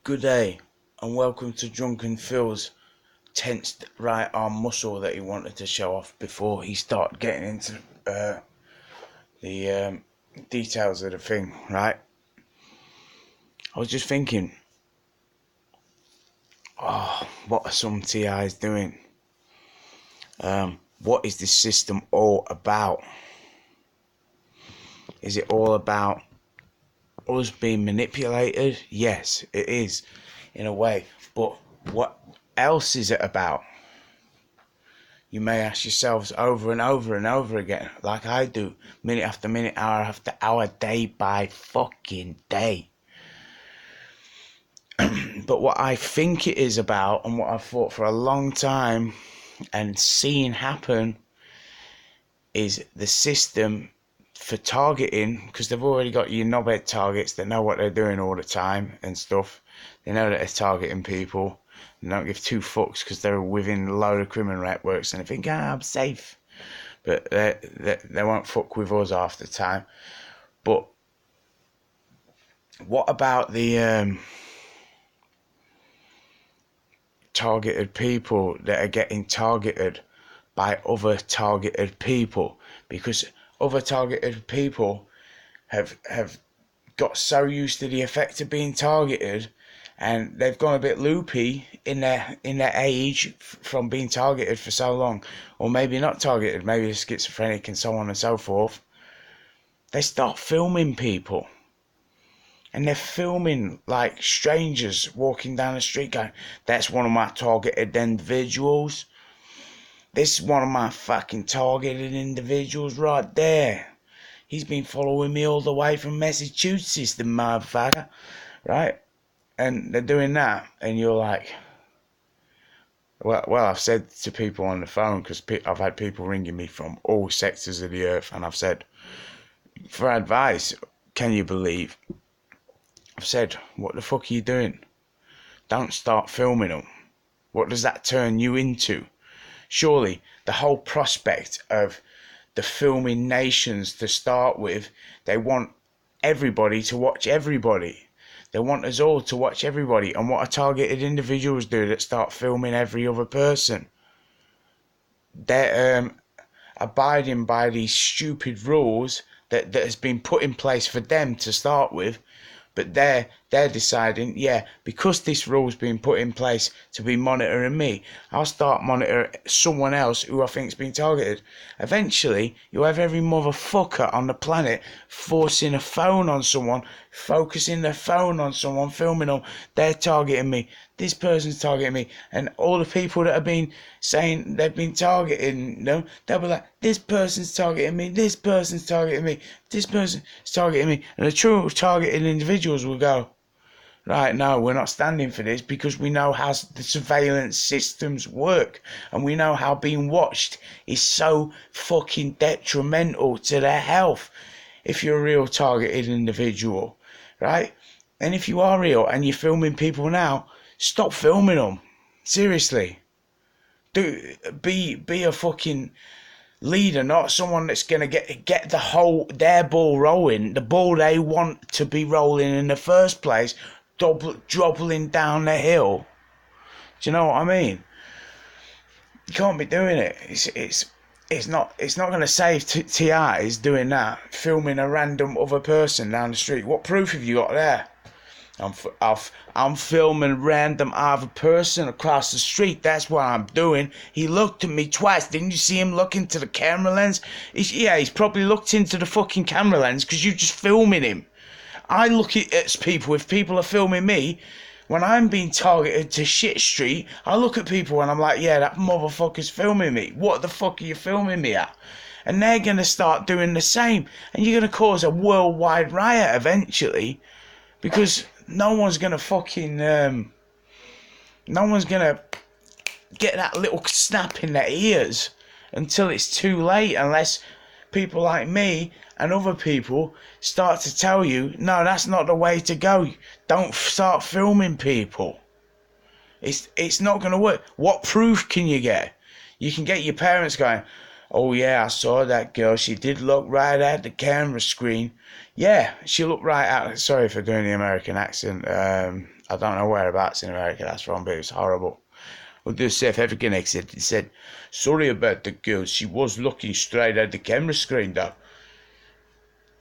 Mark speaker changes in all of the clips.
Speaker 1: Good day, and welcome to Drunken Phil's tensed right arm muscle that he wanted to show off before he started getting into the details of the thing, right? I was just thinking, what are some TIs doing? What is this system all about? Is it all about us being manipulated? Yes, it is, in a way. But what else is it about? You may ask yourselves over and over and over again, like I do, minute after minute, hour after hour, day by fucking day. But what I think it is about, and what I've thought for a long time and seen happen, is the system for targeting, because they've already got your knobhead targets that know what they're doing all the time and stuff. They know that they're targeting people. They don't give two fucks because they're within a load of criminal networks and they think, I'm safe. But they won't fuck with us half the time. But what about the targeted people that are getting targeted by other targeted people? Because other targeted people have got so used to the effect of being targeted, and they've gone a bit loopy in their age from being targeted for so long, or maybe not targeted, maybe they're schizophrenic and so on and so forth. They start filming people, and they're filming like strangers walking down the street going, that's one of my targeted individuals. This is one of my fucking targeted individuals right there. He's been following me all the way from Massachusetts, the motherfucker, right? And they're doing that, and you're like, well, I've said to people on the phone, because I've had people ringing me from all sectors of the earth, and I've said, for advice, can you believe? I've said, what the fuck are you doing? Don't start filming them. What does that turn you into? Surely the whole prospect of the filming nations to start with, they want everybody to watch everybody. They want us all to watch everybody. And what are targeted individuals do that start filming every other person? They're abiding by these stupid rules that has been put in place for them to start with. But they're deciding, because this rule's been put in place to be monitoring me, I'll start monitoring someone else who I think's been targeted. Eventually, you'll have every motherfucker on the planet forcing a phone on someone, focusing their phone on someone, filming them. They're targeting me. This person's targeting me. And all the people that have been saying they've been targeting them, they'll be like, this person's targeting me, this person's targeting me, this person's targeting me. And the true targeted individuals will go, right, no, we're not standing for this, because we know how the surveillance systems work, and we know how being watched is so fucking detrimental to their health if you're a real targeted individual, right? And if you are real and you're filming people now, stop filming them. Seriously. Be a fucking leader, not someone that's gonna get their ball rolling, the ball they want to be rolling in the first place, drobbling down the hill. Do you know what I mean? You can't be doing it. It's not going to save TIs doing that, filming a random other person down the street. What proof have you got there? I'm filming random other person across the street. That's what I'm doing. He looked at me twice. Didn't you see him look into the camera lens? He's probably looked into the fucking camera lens because you're just filming him. I look at people, if people are filming me, when I'm being targeted to shit street, I look at people and I'm like, yeah, that motherfucker's filming me. What the fuck are you filming me at? And they're going to start doing the same. And you're going to cause a worldwide riot eventually, because no one's going to fucking, no one's going to get that little snap in their ears until it's too late, unless people like me and other people start to tell you, no, that's not the way to go. Don't start filming people. It's not going to work. What proof can you get? You can get your parents going, Oh yeah, I saw that girl. She did look right at the camera screen. Yeah, she looked right at. Sorry for doing the American accent. I don't know whereabouts in America that's from, but it was horrible. Well, the South African accent. He said, "Sorry about the girl. She was looking straight at the camera screen, though."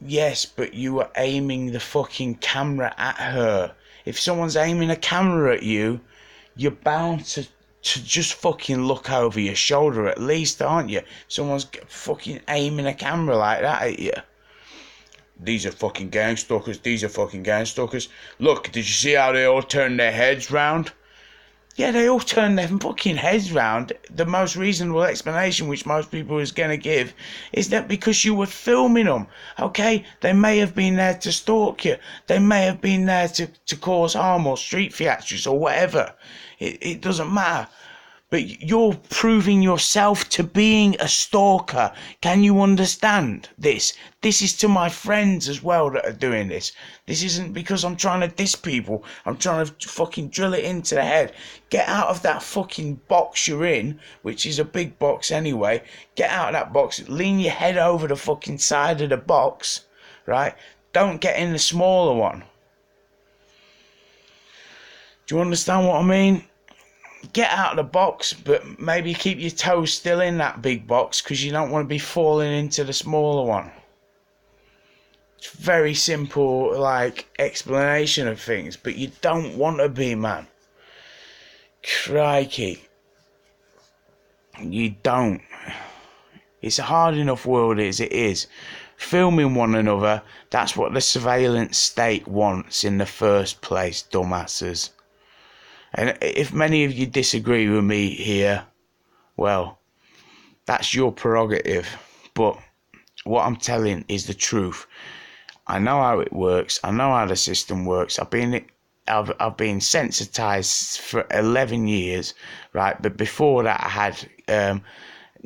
Speaker 1: Yes, but you were aiming the fucking camera at her. If someone's aiming a camera at you, you're bound to just fucking look over your shoulder at least, aren't you? Someone's fucking aiming a camera like that at you. These are fucking gang stalkers. These are fucking gang stalkers. Look, did you see how they all turned their heads round? Yeah, they all turn their fucking heads round. The most reasonable explanation, which most people is going to give, is that because you were filming them. Okay, they may have been there to stalk you. They may have been there to cause harm or street theatrics or whatever. It doesn't matter. But you're proving yourself to being a stalker. Can you understand this? This is to my friends as well that are doing this. This isn't because I'm trying to diss people. I'm trying to fucking drill it into the head. Get out of that fucking box you're in, which is a big box anyway. Get out of that box. Lean your head over the fucking side of the box, right? Don't get in the smaller one. Do you understand what I mean? Get out of the box, but maybe keep your toes still in that big box because you don't want to be falling into the smaller one. It's very simple, like, explanation of things, but you don't want to be, man. Crikey. You don't. It's a hard enough world as it is. Filming one another, that's what the surveillance state wants in the first place, dumbasses. And if many of you disagree with me here, well, that's your prerogative. But what I'm telling is the truth. I know how it works. I know how the system works. I've been sensitized for 11 years, right? But before that, I had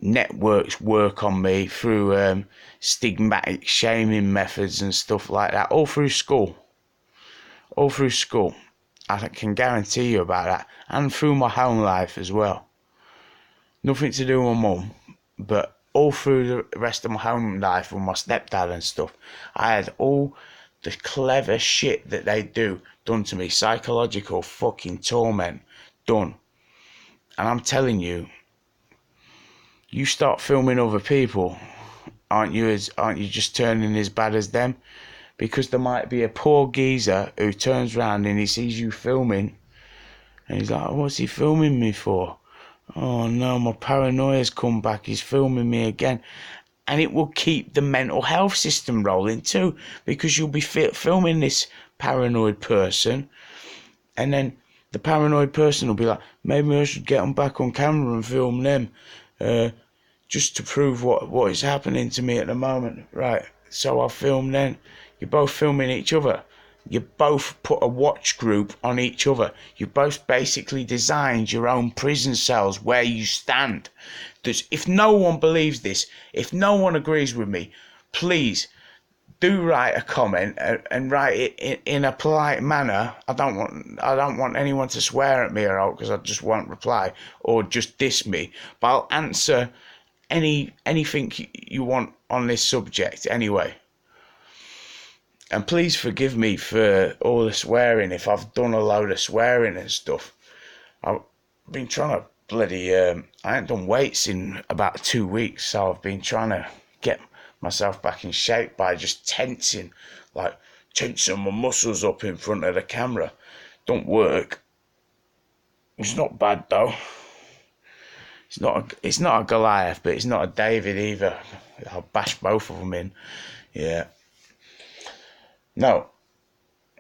Speaker 1: networks work on me through stigmatic shaming methods and stuff like that, all through school. I can guarantee you about that. And through my home life as well. Nothing to do with my mum, but all through the rest of my home life with my stepdad and stuff. I had all the clever shit that they do done to me. Psychological fucking torment done. And I'm telling you, you start filming other people, aren't you just turning as bad as them? Because there might be a poor geezer who turns around and he sees you filming and he's like, what's he filming me for? Oh no, my paranoia's come back, he's filming me again. And it will keep the mental health system rolling too, because you'll be filming this paranoid person and then the paranoid person will be like, maybe I should get them back on camera and film them just to prove what is happening to me at the moment. Right, so I'll film then. You're both filming each other. You both put a watch group on each other. You both basically designed your own prison cells where you stand. If no one believes this, if no one agrees with me, please do write a comment and write it in a polite manner. I don't want anyone to swear at me or out, because I just won't reply, or just diss me. But I'll answer anything you want on this subject anyway. And please forgive me for all the swearing if I've done a load of swearing and stuff. I've been trying to bloody... I ain't done weights in about 2 weeks, so I've been trying to get myself back in shape by just tensing my muscles up in front of the camera. Don't work. It's not bad though. It's not a Goliath, but it's not a David either. I'll bash both of them in. Yeah. No,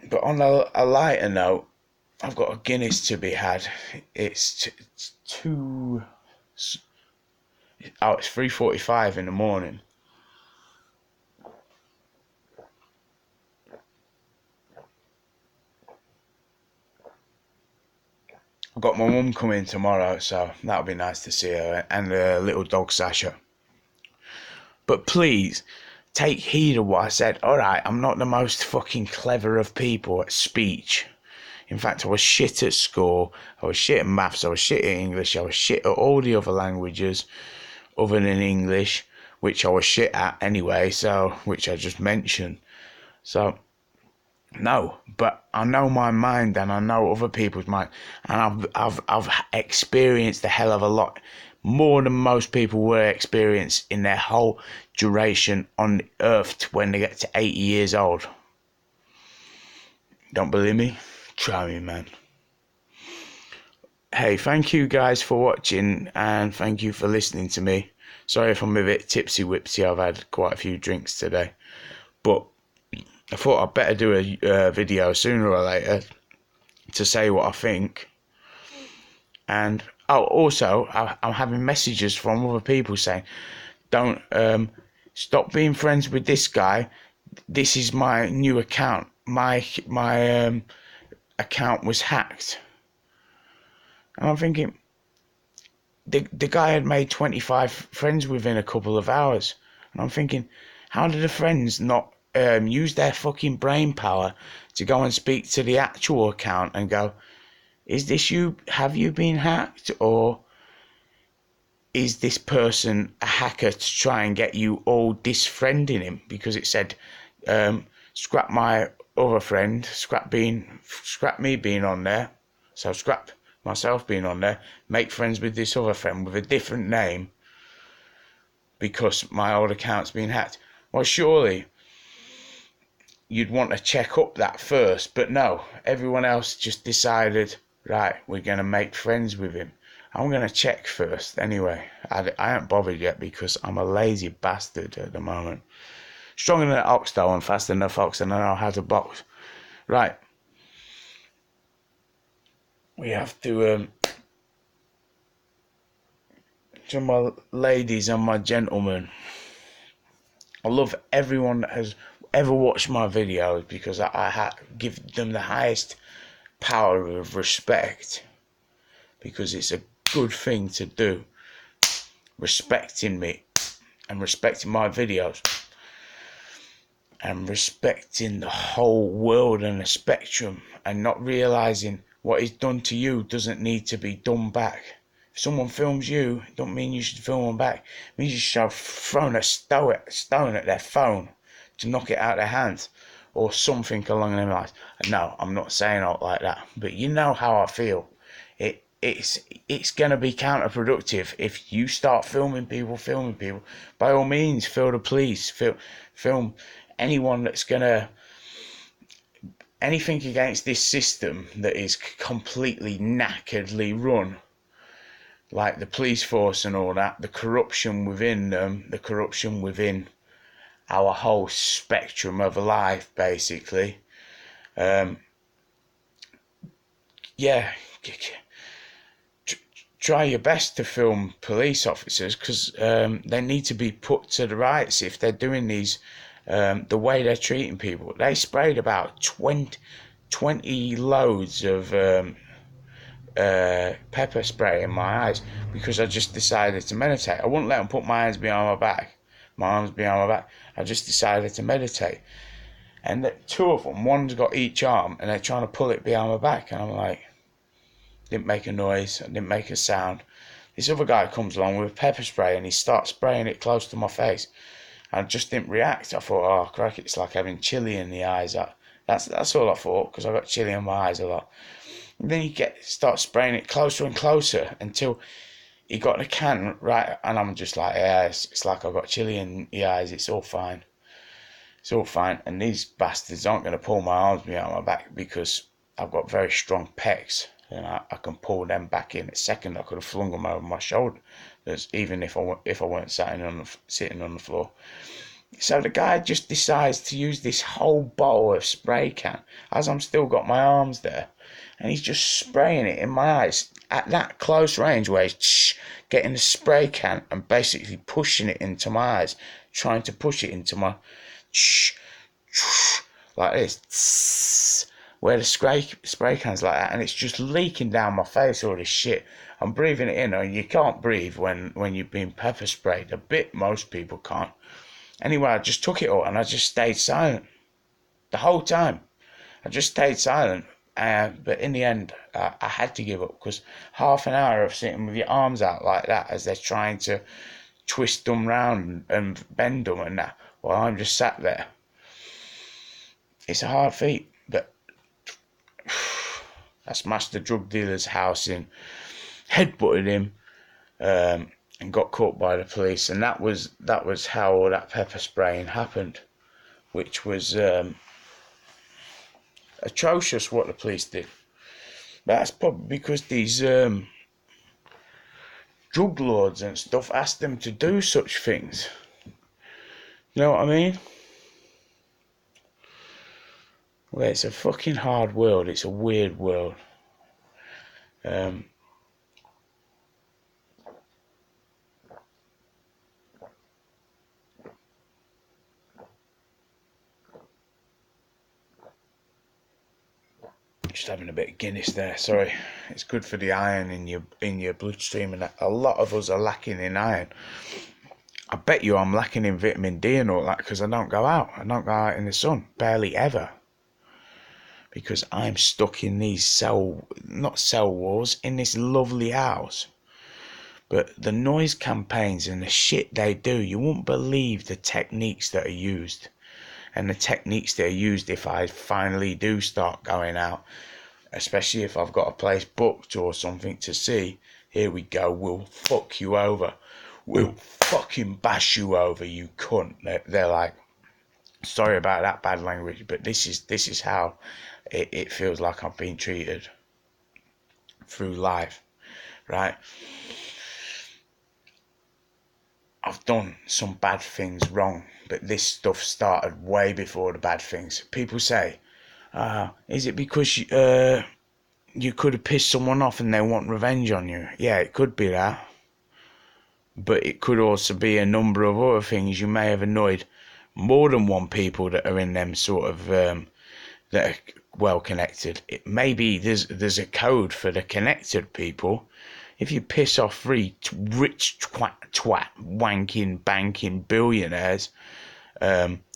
Speaker 1: but on a lighter note, I've got a Guinness to be had. It's 3:45 in the morning. I've got my mum coming tomorrow, so that'll be nice to see her, and the little dog Sasha. But please, take heed of what I said. Alright, I'm not the most fucking clever of people at speech. In fact, I was shit at school, I was shit at maths, I was shit at English, I was shit at all the other languages. other than English, which I was shit at anyway, so which I just mentioned. So no, but I know my mind and I know other people's mind, and I've experienced a hell of a lot more than most people will experience in their whole duration on the earth when they get to 80 years old. Don't believe me? Try me, man. Hey, thank you guys for watching, and thank you for listening to me. Sorry if I'm a bit tipsy-whipsy, I've had quite a few drinks today. But I thought I'd better do a video sooner or later to say what I think. And also, I'm having messages from other people saying, don't stop being friends with this guy. This is my new account. My account was hacked. And I'm thinking, the guy had made 25 friends within a couple of hours. And I'm thinking, how did the friends not use their fucking brain power to go and speak to the actual account and go, is this you? Have you been hacked? Or is this person a hacker to try and get you all disfriending him? Because it said, scrap my other friend, scrap me being on there. So scrap myself being on there, make friends with this other friend with a different name because my old account's been hacked. Well, surely you'd want to check up that first, but no, everyone else just decided, right, we're going to make friends with him. I'm going to check first anyway. I ain't bothered yet because I'm a lazy bastard at the moment. Stronger than an ox though, and faster than a fox, and I know how to box. Right. We have to my ladies and my gentlemen, I love everyone that has ever watched my videos because I give them the highest power of respect, because it's a good thing to do, respecting me and respecting my videos and respecting the whole world and the spectrum, and not realizing what is done to you doesn't need to be done back. If someone films you, it don't mean you should film them back. It means you should have thrown a stone at their phone to knock it out of their hands, or something along those lines. No, I'm not saying it like that, but you know how I feel. It's gonna be counterproductive if you start filming people. By all means, film the police, film anyone that's gonna, anything against this system that is completely knackeredly run, like the police force and all that, the corruption within them, the corruption within our whole spectrum of life, basically. Yeah, try your best to film police officers, because they need to be put to the rights if they're doing these, the way they're treating people. They sprayed about 20 loads of pepper spray in my eyes because I just decided to meditate. I wouldn't let them put my hands behind my back, my arms behind my back. I just decided to meditate. And two of them, one's got each arm, and they're trying to pull it behind my back. And I'm like, didn't make a noise, I didn't make a sound. This other guy comes along with pepper spray and he starts spraying it close to my face. I just didn't react. I thought, oh, crack, it's like having chili in the eyes. That's all I thought, because I got chili in my eyes a lot. And then start spraying it closer and closer until he got the can right, and I'm just like, yeah, it's like I've got chili in the eyes. It's all fine. It's all fine. And these bastards aren't going to pull my arms behind my back because I've got very strong pecs, and I can pull them back in a second. I could have flung them over my shoulder, even if I weren't sitting on the floor. So the guy just decides to use this whole bottle of spray can as I'm still got my arms there, and he's just spraying it in my eyes at that close range where he's getting the spray can and basically pushing it into my eyes, trying to push it into my like this, where the spray can's like that, and it's just leaking down my face, all this shit. I'm breathing it in, and you can't breathe when you've been pepper sprayed. A bit, most people can't. Anyway, I just took it all and I just stayed silent the whole time. I just stayed silent, but in the end, I had to give up, because half an hour of sitting with your arms out like that as they're trying to twist them round and bend them and that, while I'm just sat there. It's a hard feat, but I smashed the drug dealer's house in, headbutted him, and got caught by the police, and that was how all that pepper spraying happened, which was atrocious what the police did. But that's probably because these drug lords and stuff asked them to do such things. You know what I mean? Well, it's a fucking hard world. It's a weird world. Just having a bit of Guinness there. Sorry, it's good for the iron in your bloodstream, and a lot of us are lacking in iron. I bet you I'm lacking in vitamin D and all that because I don't go out. I don't go out in the sun, barely ever. Because I'm stuck in these not cell walls, in this lovely house. But the noise campaigns and the shit they do, you won't believe the techniques that are used. And the techniques that are used if I finally do start going out, especially if I've got a place booked or something to see. Here we go, we'll fuck you over. We'll fucking bash you over, you cunt. They're like, sorry about that bad language, but this is how it feels like I've been treated through life, right? I've done some bad things wrong, but this stuff started way before the bad things. People say, is it because you could have pissed someone off and they want revenge on you? Yeah, it could be that. But it could also be a number of other things. You may have annoyed more than one people that are in them sort of, that are well connected. Maybe there's a code for the connected people. If you piss off three rich twat wanking banking billionaires,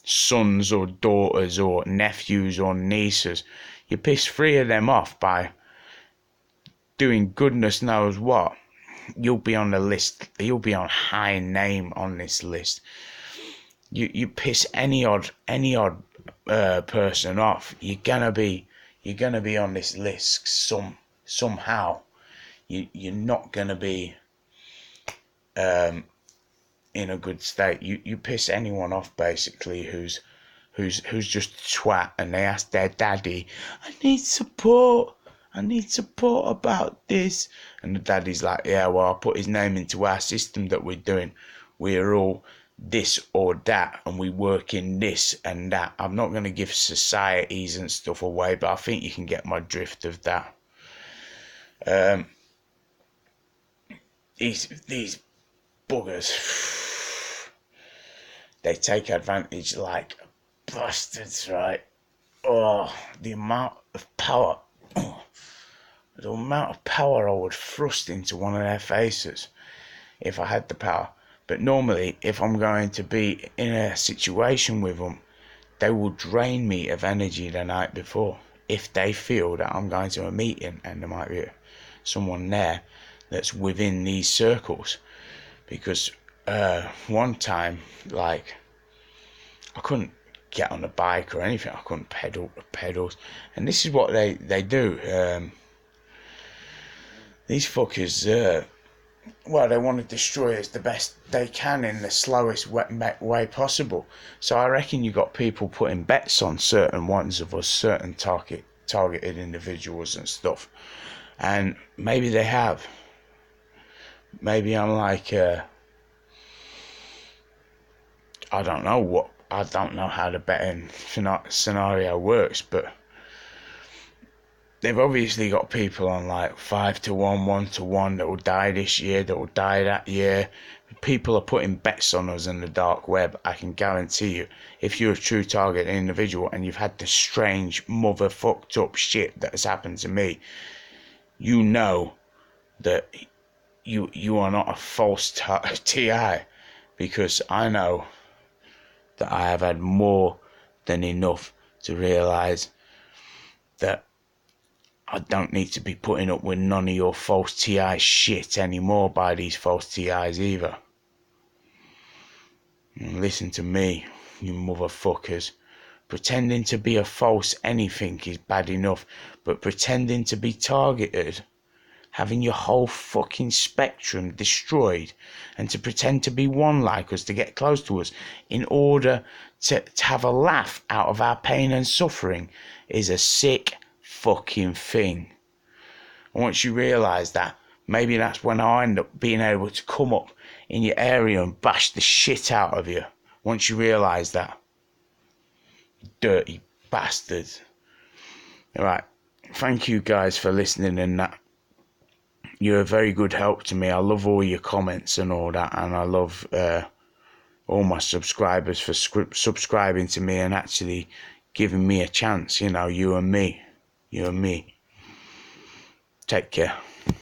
Speaker 1: sons or daughters or nephews or nieces, you piss three of them off by doing goodness knows what, you'll be on the list. You'll be on high name on this list. You piss any odd person off, you're gonna be on this list somehow. You're not gonna be in a good state. You piss anyone off basically who's just a twat, and they ask their daddy, I need support about this, and the daddy's like, yeah, well, I'll put his name into our system that we're doing. We're all this or that, and we work in this and that. I'm not going to give societies and stuff away, but I think you can get my drift of that. These buggers, they take advantage like bastards, right? Oh, the amount of power I would thrust into one of their faces if I had the power. But normally, if I'm going to be in a situation with them, they will drain me of energy the night before. If they feel that I'm going to a meeting and there might be someone there that's within these circles. Because one time, like, I couldn't get on a bike or anything. I couldn't pedal the pedals. And this is what they do. These fuckers, they want to destroy us the best they can in the slowest way possible. So I reckon you got people putting bets on certain ones of us, certain targeted individuals and stuff. And maybe they have. Maybe I'm like, I don't know how the betting scenario works, but they've obviously got people on like 5-1, 1-1 that will die this year, that will die that year. People are putting bets on us in the dark web. I can guarantee you, if you're a true target individual and you've had the strange mother fucked up shit that has happened to me, you know that you are not a false TI, because I know that I have had more than enough to realise that I don't need to be putting up with none of your false TI shit anymore by these false TIs either. Listen to me, you motherfuckers. Pretending to be a false anything is bad enough, but pretending to be targeted, having your whole fucking spectrum destroyed, and to pretend to be one like us, to get close to us, in order to have a laugh out of our pain and suffering, is a sick fucking thing. And once you realise that, maybe that's when I end up being able to come up in your area and bash the shit out of you. Once you realise that. Dirty bastards. Alright, thank you guys for listening and that. You're a very good help to me. I love all your comments and all that, and I love all my subscribers for subscribing to me and actually giving me a chance. You know, you and me. Take care.